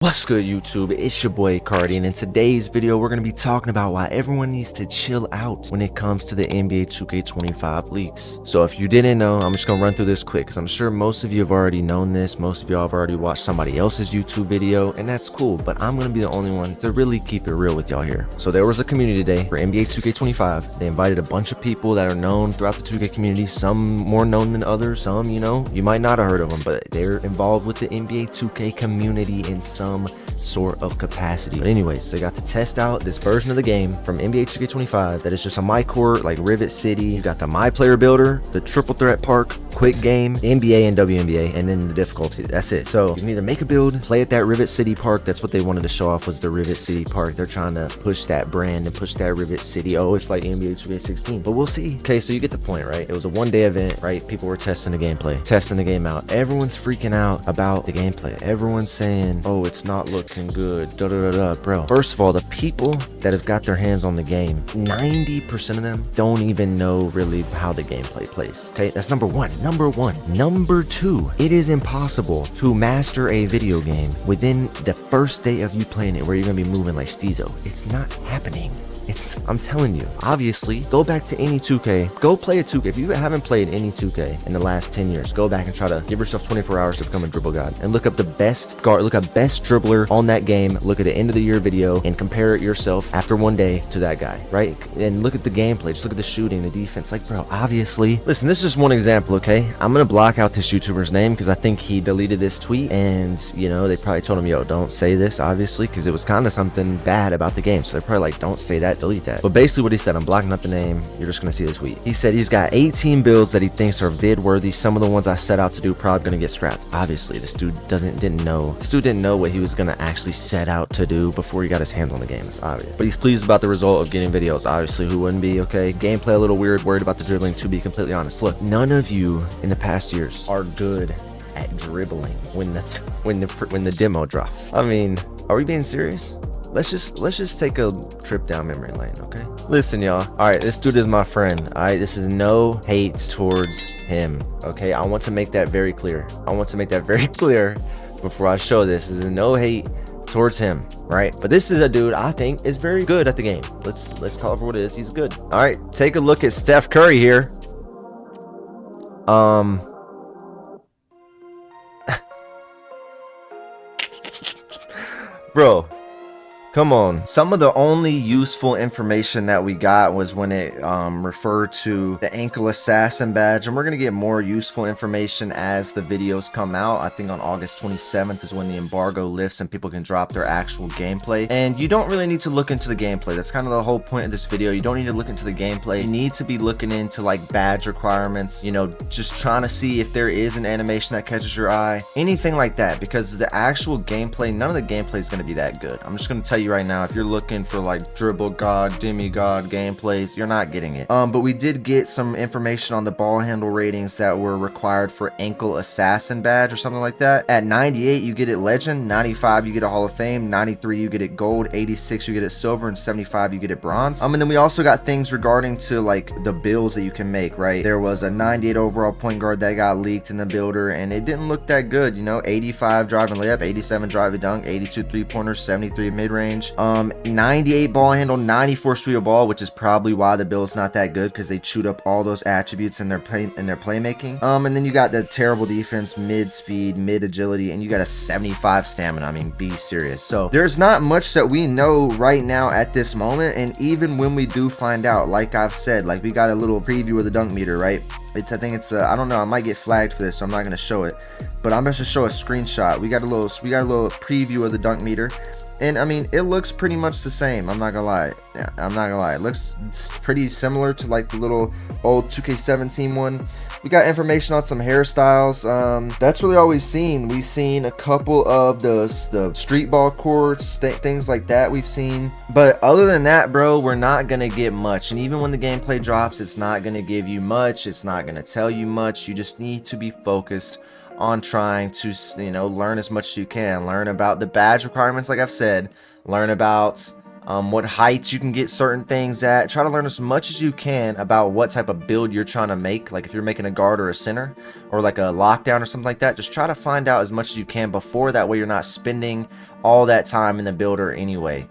What's good, YouTube? It's your boy AyCartiii, and in today's video we're going to be talking about why everyone needs to chill out when it comes to the NBA 2K25 leaks. So if you didn't know, I'm just going to run through this quick because I'm sure most of you have already known this. Most of you have already watched somebody else's YouTube video, and that's cool, but I'm going to be the only one to really keep it real with y'all here. So there was a community day for NBA 2K25. They invited a bunch of people that are known throughout the 2K community, some more known than others, some, you know, you might not have heard of them, but they're involved with the NBA 2K community in some sort of capacity. But anyways, they got to test out this version of the game from NBA 2K25 that is just a my court, like Rivet City. You got the my player builder, the triple threat park, quick game, NBA and WNBA, and then the difficulty. That's it. So you can either make a build, play at that Rivet City park. That's what they wanted to show off, was the Rivet City park. They're trying to push that brand and push that Rivet City. Oh, it's like NBA 2K16, but we'll see. Okay, so you get the point, right? It was a one-day event, right? People were testing the gameplay, testing the game out. Everyone's freaking out about the gameplay. Everyone's saying, oh, it's not looking good, bro. First of all, the people that have got their hands on the game, 90% of them don't even know really how the gameplay plays. Okay, that's number one. Number two, it is impossible to master a video game within the first day of you playing it where you're gonna be moving like Steezo. It's not happening. I'm telling you, obviously, go back to any 2K, go play a 2K. If you haven't played any 2K in the last 10 years, go back and try to give yourself 24 hours to become a dribble god and look up the best guard, look up best dribbler on that game, look at the end of the year video and compare it yourself after one day to that guy, right? And look at the gameplay, just look at the shooting, the defense. Like, bro, obviously, listen, this is just one example, okay? I'm gonna block out this YouTuber's name because I think he deleted this tweet, and you know, they probably told him, yo, don't say this, obviously, because it was kind of something bad about the game. So they're probably like, don't say that, delete that. But basically what he said, I'm blocking out the name, you're just gonna see the tweet. He said he's got 18 builds that he thinks are vid worthy. Some of the ones I set out to do probably gonna get scrapped. Obviously this dude didn't know what he was gonna actually set out to do before he got his hands on the game. It's obvious, but he's pleased about the result of getting videos. Obviously, who wouldn't be? Okay, gameplay a little weird, worried about the dribbling, to be completely honest. Look, none of you in the past years are good at dribbling when the demo drops. I mean, are we being serious? Let's just take a trip down memory lane, okay? Listen, y'all. All right, this dude is my friend. All right, this is no hate towards him, okay? I want to make that very clear. Before I show this. This is no hate towards him, right? But this is a dude I think is very good at the game. Let's call it for what it is. He's good. All right, take a look at Steph Curry here. Bro, come on. Some of the only useful information that we got was when it referred to the ankle assassin badge, and we're gonna get more useful information as the videos come out. I think on August 27th is when the embargo lifts and people can drop their actual gameplay. And you don't really need to look into the gameplay. That's kind of the whole point of this video. You don't need to look into the gameplay. You need to be looking into like badge requirements, you know, just trying to see if there is an animation that catches your eye, anything like that, because the actual gameplay, none of the gameplay is going to be that good. I'm just going to tell you right now, if you're looking for like dribble god, demigod gameplays, you're not getting it. But we did get some information on the ball handle ratings that were required for ankle assassin badge or something like that. At 98 you get it legend, 95 you get a hall of fame, 93 you get it gold, 86 you get it silver, and 75 you get it bronze. And then we also got things regarding to like the builds that you can make, right? There was a 98 overall point guard that got leaked in the builder and it didn't look that good, you know. 85 driving layup, 87 driving dunk, 82 three-pointers, 73 mid-range, 98 ball handle, 94 speed of ball, which is probably why the build's not that good, because they chewed up all those attributes in their playmaking. And then you got the terrible defense, mid speed, mid agility, and you got a 75 stamina. I mean, be serious. So there's not much that we know right now at this moment, and even when we do find out, like I've said, like we got a little preview of the dunk meter, right? I think it's I don't know, I might get flagged for this, so I'm not gonna show it, but I'm just gonna show a screenshot. We got a little preview of the dunk meter. And I mean, it looks pretty much the same. I'm not gonna lie. Yeah, I'm not gonna lie. It looks pretty similar to like the little old 2K17 one. We got information on some hairstyles. That's really all we've seen. We've seen a couple of the street ball courts, things like that we've seen. But other than that, bro, we're not gonna get much. And even when the gameplay drops, it's not gonna give you much. It's not gonna tell you much. You just need to be focused on trying to, you know, learn as much as you can. Learn about the badge requirements, like I've said. Learn about what heights you can get certain things at. Try to learn as much as you can about what type of build you're trying to make. Like if you're making a guard or a center or like a lockdown or something like that, just try to find out as much as you can before. That way you're not spending all that time in the builder anyway,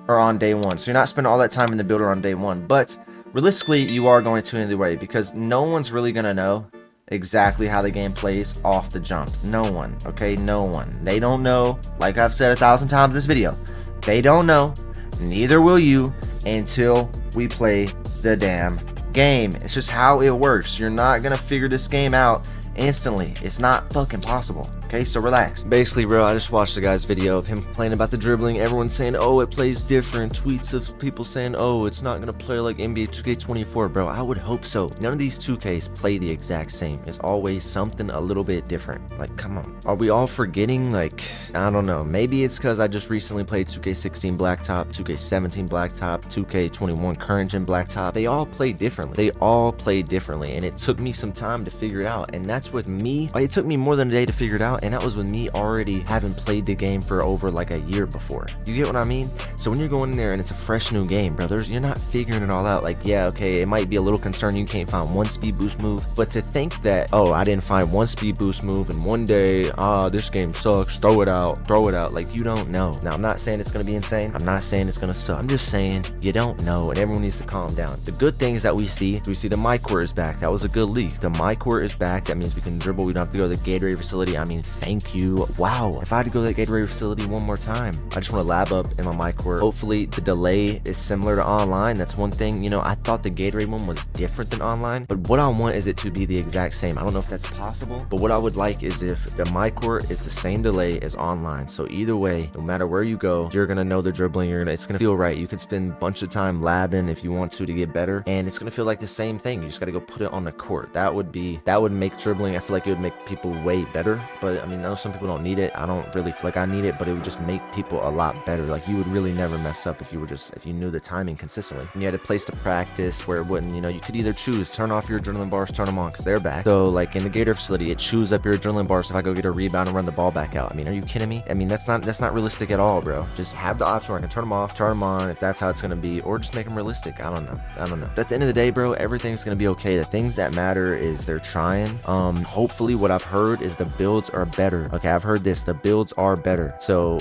or on day one. So you're not spending all that time in the builder on day one, but realistically you are going to anyway, because no one's really gonna know exactly how the game plays off the jump. No one, okay? No one. They don't know. Like I've said 1,000 times in this video, they don't know. Neither will you until we play the damn game. It's just how it works. You're not gonna figure this game out instantly. It's not fucking possible. Okay, so relax. Basically, bro, I just watched the guy's video of him complaining about the dribbling. Everyone's saying, oh, it plays different. Tweets of people saying, oh, it's not gonna play like NBA 2K24, bro. I would hope so. None of these 2Ks play the exact same. It's always something a little bit different. Like, come on. Are we all forgetting? Like, I don't know. Maybe it's because I just recently played 2K16 Blacktop, 2K17 Blacktop, 2K21 Current Gen Blacktop. They all play differently. They all play differently, and it took me some time to figure it out. And that's with me. It took me more than a day to figure it out. And that was with me already having played the game for over like a year before. You get what I mean? So when you're going in there and it's a fresh new game, brothers, you're not figuring it all out. Like, yeah, okay, it might be a little concerning you can't find one speed boost move, but to think that, oh, I didn't find one speed boost move in one day, this game sucks, throw it out, like, you don't know. Now, I'm not saying it's gonna be insane. I'm not saying it's gonna suck. I'm just saying you don't know, and everyone needs to calm down. The good things that we see the mycareer is back. That was a good leak. The mycareer is back. That means we can dribble. We don't have to go to the Gatorade facility. I mean, thank you. Wow, if I had to go to that Gatorade facility one more time, I just want to lab up in my mycareer. Hopefully the delay is similar to online. That's one thing. You know, I thought the Gatorade one was different than online, but what I want is it to be the exact same. I don't know if that's possible, but what I would like is if the mycareer is the same delay as online. So either way, no matter where you go, you're gonna know the dribbling. It's gonna feel right. You could spend a bunch of time labbing if you want to get better, and it's gonna feel like the same thing. You just gotta go put it on the court. That would make dribbling, I feel like it would make people way better. But I mean, I know some people don't need it. I don't really feel like I need it, but it would just make people a lot better. Like, you would really never mess up if you knew the timing consistently. And you had a place to practice where it wouldn't, you know, you could either choose turn off your adrenaline bars, turn them on, because they're back. So like in the Gator facility, it chews up your adrenaline bars if I go get a rebound and run the ball back out. I mean, are you kidding me? I mean, that's not realistic at all, bro. Just have the option where I can turn them off, turn them on, if that's how it's gonna be, or just make them realistic. I don't know. But at the end of the day, bro, everything's gonna be okay. The things that matter is they're trying. Hopefully what I've heard is the builds are better. Okay, I've heard this, the builds are better. So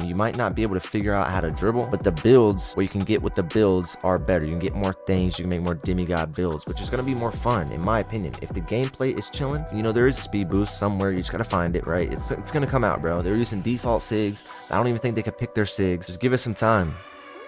you might not be able to figure out how to dribble, but the builds, what you can get with the builds are better. You can get more things, you can make more demigod builds, which is going to be more fun in my opinion. If the gameplay is chilling, you know, there is a speed boost somewhere, you just got to find it, right? It's going to come out, bro. They're using default sigs. I don't even think they could pick their sigs. Just give it some time.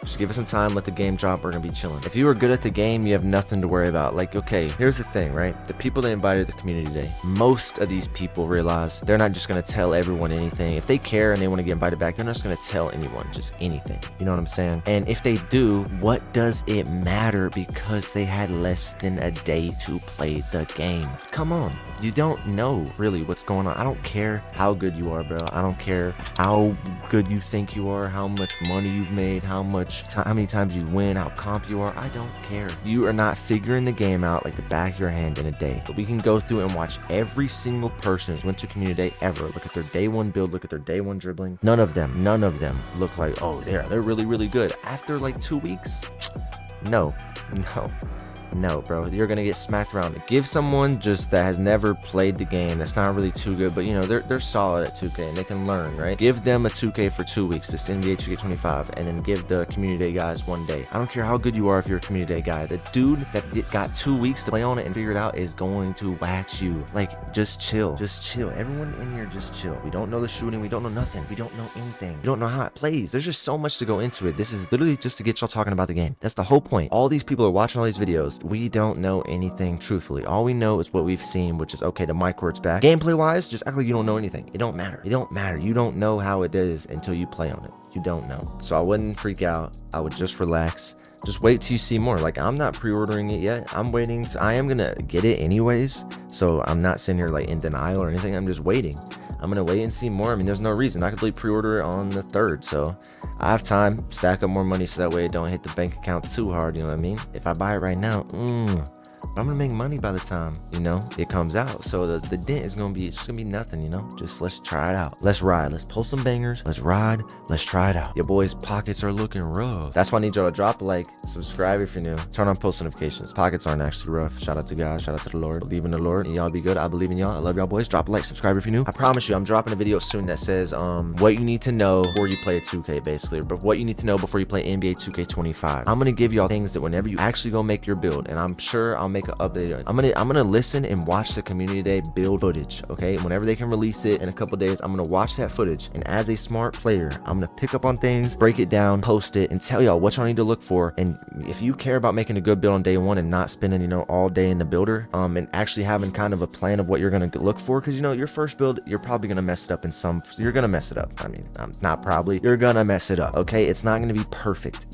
Just give it some time, let the game drop, we're gonna be chilling. If you are good at the game, you have nothing to worry about. Like, okay, here's the thing, right? The people that invited to the community day, most of these people realize they're not just gonna tell everyone anything. If they care and they want to get invited back, they're not just gonna tell anyone just anything. You know what I'm saying? And if they do, what does it matter? Because they had less than a day to play the game. Come on. You don't know really what's going on. I don't care how good you are, bro. I don't care how good you think you are, how much money you've made, how many times you win, how comp you are. I don't care. You are not figuring the game out like the back of your hand in a day. But we can go through and watch every single person who's went to community day ever. Look at their day one build, look at their day one dribbling. None of them look like, oh, they're really, really good. After like 2 weeks, no, bro, you're gonna get smacked around. Give someone just that has never played the game, that's not really too good, but you know, they're solid at 2K and they can learn, right? Give them a 2K for 2 weeks, this NBA 2K25, and then give the community day guys 1 day. I don't care how good you are if you're a community day guy. The dude that got 2 weeks to play on it and figure it out is going to wax you. Like, just chill. Everyone in here, just chill. We don't know the shooting, we don't know nothing, we don't know anything, we don't know how it plays. There's just so much to go into it. This is literally just to get y'all talking about the game. That's the whole point. All these people are watching all these videos. We don't know anything truthfully. All we know is what we've seen, which is, okay, the mycareer's back. Gameplay wise, just act like you don't know anything. It don't matter. You don't know how it is until you play on it. You don't know. So I wouldn't freak out. I would just relax. Just wait till you see more. Like, I'm not pre-ordering it yet. I am gonna get it anyways, so I'm not sitting here like in denial or anything. I'm just waiting. I'm gonna wait and see more. I mean, there's no reason. I could really pre-order it on the 3rd, so I have time. Stack up more money so that way it don't hit the bank account too hard, you know what I mean? If I buy it right now, I'm gonna make money by the time, you know, it comes out. So the dent is gonna be, it's gonna be nothing, you know. Just let's try it out. Let's ride. Let's post some bangers. Let's ride. Let's try it out. Your boys' pockets are looking rough. That's why I need y'all to drop a like, subscribe if you're new, turn on post notifications. Pockets aren't actually rough. Shout out to God. Shout out to the Lord. Believe in the Lord, and y'all be good. I believe in y'all. I love y'all boys. Drop a like, subscribe if you're new. I promise you, I'm dropping a video soon that says what you need to know before you play a 2K, basically, but what you need to know before you play NBA 2K25. I'm gonna give y'all things that whenever you actually go make your build, and I'm sure I'll make an update. I'm gonna listen and watch the community day build footage. Okay, and whenever they can release it in a couple days, I'm gonna watch that footage, and as a smart player, I'm gonna pick up on things, break it down, post it, and tell y'all what y'all need to look for. And if you care about making a good build on day one and not spending, you know, all day in the builder, and actually having kind of a plan of what you're gonna look for, because you know your first build, you're probably gonna mess it up in some. You're gonna mess it up. I mean, not probably. You're gonna mess it up. Okay, it's not gonna be perfect.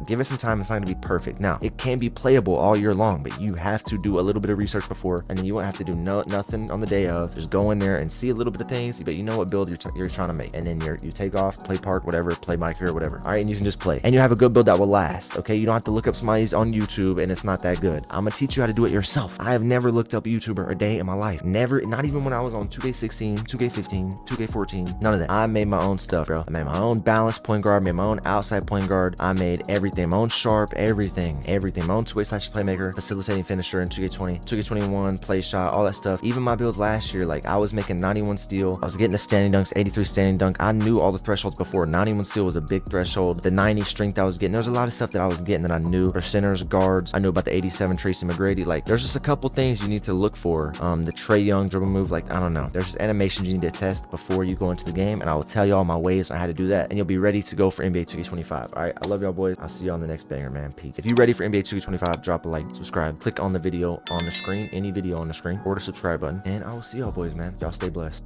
Give it some time. It's not gonna be perfect. Now, it can be playable all year long, but you have to do a little bit of research before, and then you won't have to do nothing on the day of. Just go in there and see a little bit of things, but you know what build you're trying to make, and then you take off, play park, whatever, play mycareer, whatever. All right, and you can just play, and you have a good build that will last. Okay, you don't have to look up somebody's on YouTube, and it's not that good. I'm gonna teach you how to do it yourself. I have never looked up a YouTuber a day in my life. Never, not even when I was on 2K16, 2K15, 2K14, none of that. I made my own stuff, bro. I made my own balanced point guard, made my own outside point guard. I made everything, my own sharp, everything, my own two-way slash playmaker, facilitating finisher in 2K20, 2K21, play shot, all that stuff. Even my builds last year, like I was making 91 steal. I was getting the standing dunks, 83 standing dunk. I knew all the thresholds before. 91 steal was a big threshold. The 90 strength I was getting, there's a lot of stuff that I was getting that I knew. For centers, guards, I knew about the 87 Tracy McGrady. Like there's just a couple things you need to look for. The Trae Young dribble move, like I don't know. There's just animations you need to test before you go into the game, and I will tell y'all my ways on how to do that, and you'll be ready to go for NBA 2K25. All right, I love y'all boys. I'll see y'all on the next banger, man. Peace. If you're ready for NBA 2K25, drop a like, subscribe, click on the video on the screen, any video on the screen, or the subscribe button, and I will see y'all boys, man. Y'all stay blessed.